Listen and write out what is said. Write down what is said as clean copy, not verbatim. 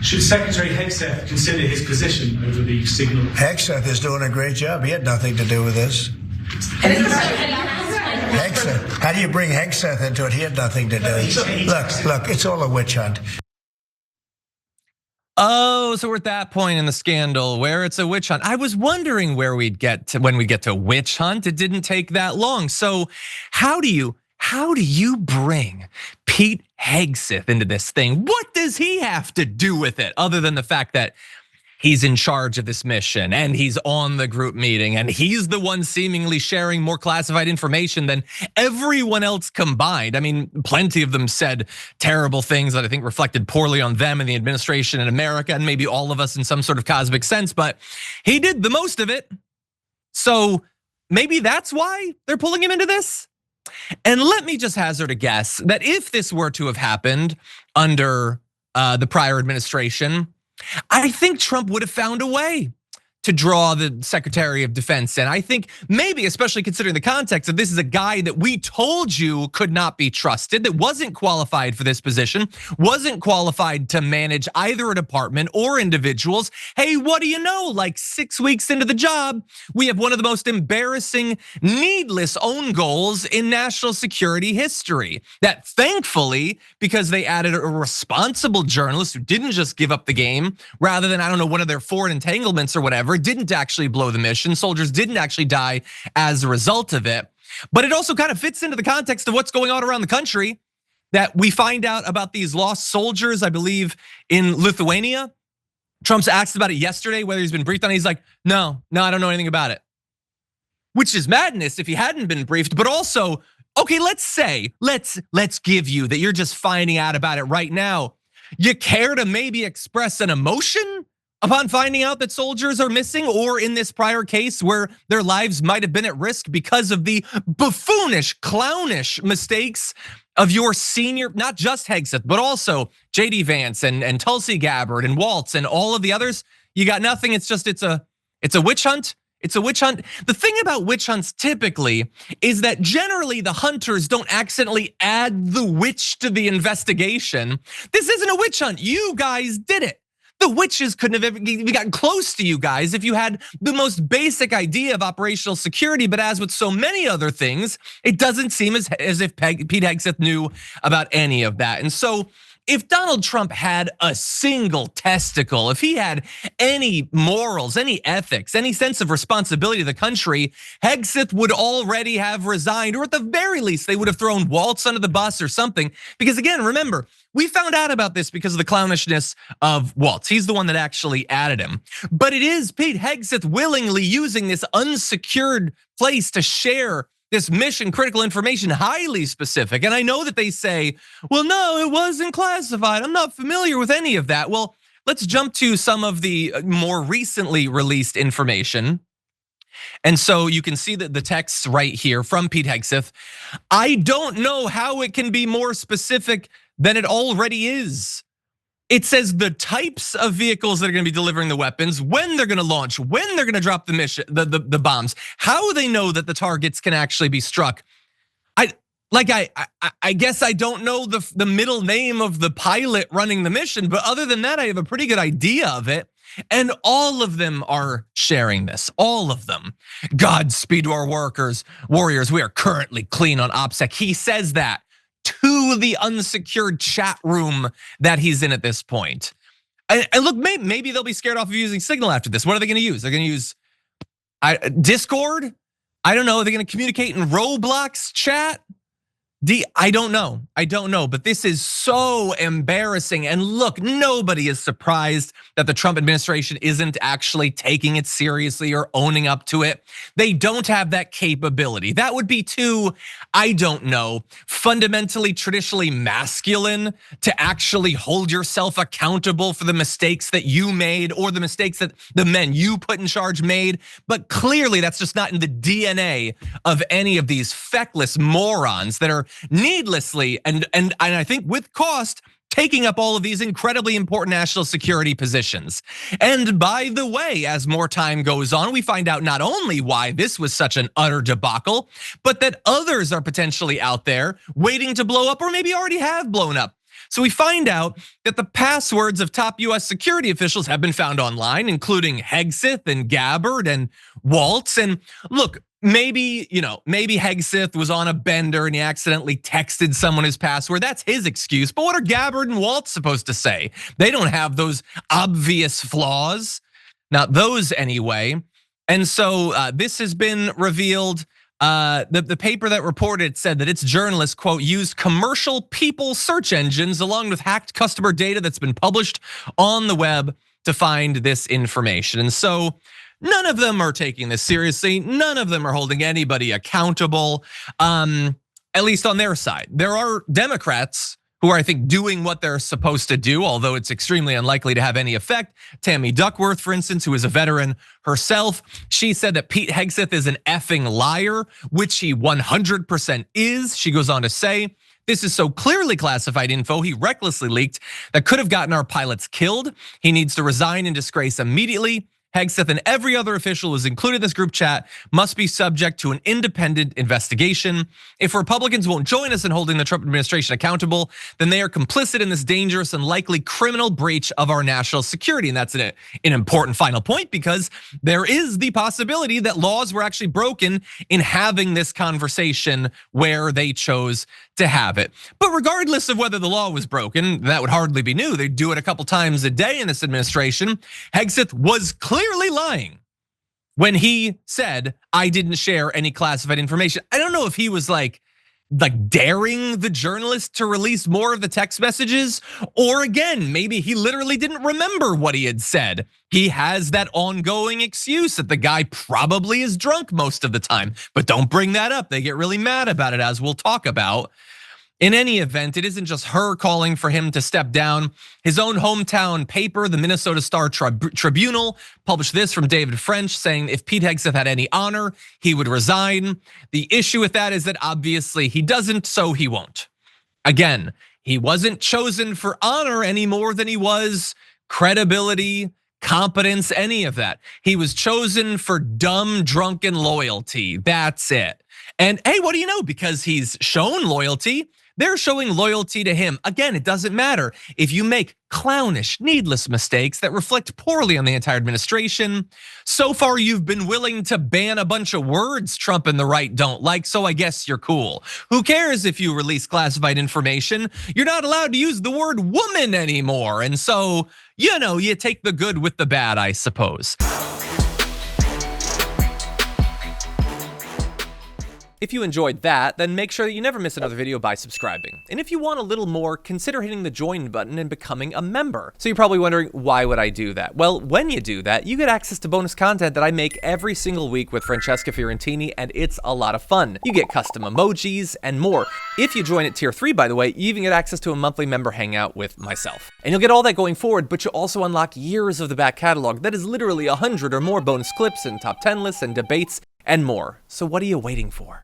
Should Secretary Hegseth consider his position over the signal? Hegseth is doing a great job. He had nothing to do with this. Hegseth. How do you bring Hegseth into it? He had nothing to do. Look, it's all a witch hunt. Oh, so we're at that point in the scandal where it's a witch hunt. I was wondering where we'd get to when we get to witch hunt. It didn't take that long. So how do you bring Pete Hegseth into this thing? What does he have to do with it other than the fact that he's in charge of this mission and he's on the group meeting and he's the one seemingly sharing more classified information than everyone else combined? I mean, plenty of them said terrible things that I think reflected poorly on them and the administration in America and maybe all of us in some sort of cosmic sense, but he did the most of it. So maybe that's why they're pulling him into this. And let me just hazard a guess that if this were to have happened under the prior administration, I think Trump would have found a way to draw the Secretary of Defense in. I think maybe, especially considering the context that this is a guy that we told you could not be trusted, that wasn't qualified for this position, wasn't qualified to manage either a department or individuals. Hey, what do you know? Like 6 weeks into the job, we have one of the most embarrassing, needless own goals in national security history. That thankfully, because they added a responsible journalist who didn't just give up the game, rather than, I don't know, one of their foreign entanglements or whatever, didn't actually blow the mission. Soldiers didn't actually die as a result of it. But it also kind of fits into the context of what's going on around the country, that we find out about these lost soldiers, I believe, in Lithuania. Trump's asked about it yesterday, whether he's been briefed on it. He's like, no, I don't know anything about it. Which is madness if he hadn't been briefed, but also, okay, let's give you that you're just finding out about it right now. You care to maybe express an emotion upon finding out that soldiers are missing, or in this prior case where their lives might have been at risk because of the buffoonish, clownish mistakes of your senior, not just Hegseth, but also JD Vance and Tulsi Gabbard and Waltz and all of the others? You got nothing. It's a witch hunt. It's a witch hunt. The thing about witch hunts typically is that generally the hunters don't accidentally add the witch to the investigation. This isn't a witch hunt. You guys did it. The witches couldn't have even gotten close to you guys if you had the most basic idea of operational security. But as with so many other things, it doesn't seem as if Pete Hegseth knew about any of that. And so if Donald Trump had a single testicle, if he had any morals, any ethics, any sense of responsibility to the country, Hegseth would already have resigned, or at the very least, they would have thrown Waltz under the bus or something. Because again, remember, we found out about this because of the clownishness of Waltz. He's the one that actually added him. But it is Pete Hegseth willingly using this unsecured place to share this mission critical information, highly specific. And I know that they say, well, no, it wasn't classified. I'm not familiar with any of that. Well, let's jump to some of the more recently released information. And so you can see that the text right here from Pete Hegseth. I don't know how it can be more specific than it already is. It says the types of vehicles that are gonna be delivering the weapons, when they're gonna launch, when they're gonna drop the mission, the bombs, how they know that the targets can actually be struck. I guess I don't know the middle name of the pilot running the mission, but other than that, I have a pretty good idea of it. And all of them are sharing this, all of them. Godspeed to our warriors, we are currently clean on OPSEC. He says that to the unsecured chat room that he's in at this point. And look, maybe they'll be scared off of using Signal after this. What are they gonna use? They're gonna use Discord? I don't know, are they gonna communicate in Roblox chat? I don't know, but this is so embarrassing. And look, nobody is surprised that the Trump administration isn't actually taking it seriously or owning up to it. They don't have that capability. That would be too, I don't know, fundamentally, traditionally masculine to actually hold yourself accountable for the mistakes that you made or the mistakes that the men you put in charge made. But clearly that's just not in the DNA of any of these feckless morons that are needlessly and I think with cost taking up all of these incredibly important national security positions. And by the way, as more time goes on, we find out not only why this was such an utter debacle, but that others are potentially out there waiting to blow up or maybe already have blown up. So we find out that the passwords of top US security officials have been found online, including Hegseth and Gabbard and Waltz. And look, maybe Hegseth was on a bender and he accidentally texted someone his password. That's his excuse. But what are Gabbard and Waltz supposed to say? They don't have those obvious flaws. Not those anyway. And so this has been revealed. The paper that reported said that its journalists, quote, used commercial people search engines along with hacked customer data that's been published on the web to find this information. And so none of them are taking this seriously. None of them are holding anybody accountable, at least on their side. There are Democrats who are, I think, doing what they're supposed to do, although it's extremely unlikely to have any effect. Tammy Duckworth, for instance, who is a veteran herself, she said that Pete Hegseth is an effing liar, which he 100% is. She goes on to say, this is so clearly classified info he recklessly leaked that could have gotten our pilots killed. He needs to resign in disgrace immediately. Hegseth and every other official who is included in this group chat must be subject to an independent investigation. If Republicans won't join us in holding the Trump administration accountable, then they are complicit in this dangerous and likely criminal breach of our national security. And that's an important final point, because there is the possibility that laws were actually broken in having this conversation where they chose to have it. But regardless of whether the law was broken, that would hardly be new. They do it a couple times a day in this administration. Hegseth was clearly lying when he said, I didn't share any classified information. I don't know if he was like daring the journalist to release more of the text messages, or again, maybe he literally didn't remember what he had said. He has that ongoing excuse that the guy probably is drunk most of the time, but don't bring that up. They get really mad about it, as we'll talk about. In any event, it isn't just her calling for him to step down. His own hometown paper, the Minnesota Star Tribunal, published this from David French saying if Pete Hegseth had any honor, he would resign. The issue with that is that obviously he doesn't, so he won't. Again, he wasn't chosen for honor any more than he was credibility, competence, any of that. He was chosen for dumb, drunken loyalty. That's it. And hey, what do you know? Because he's shown loyalty, they're showing loyalty to him. Again, it doesn't matter if you make clownish, needless mistakes that reflect poorly on the entire administration. So far, you've been willing to ban a bunch of words Trump and the right don't like, so I guess you're cool. Who cares if you release classified information? You're not allowed to use the word woman anymore. And so, you take the good with the bad, I suppose. If you enjoyed that, then make sure that you never miss another video by subscribing. And if you want a little more, consider hitting the join button and becoming a member. So you're probably wondering, why would I do that? Well, when you do that, you get access to bonus content that I make every single week with Francesca Fiorentini, and it's a lot of fun. You get custom emojis and more. If you join at tier 3, by the way, you even get access to a monthly member hangout with myself. And you'll get all that going forward, but you'll also unlock years of the back catalog that is literally 100 or more bonus clips and top 10 lists and debates and more. So what are you waiting for?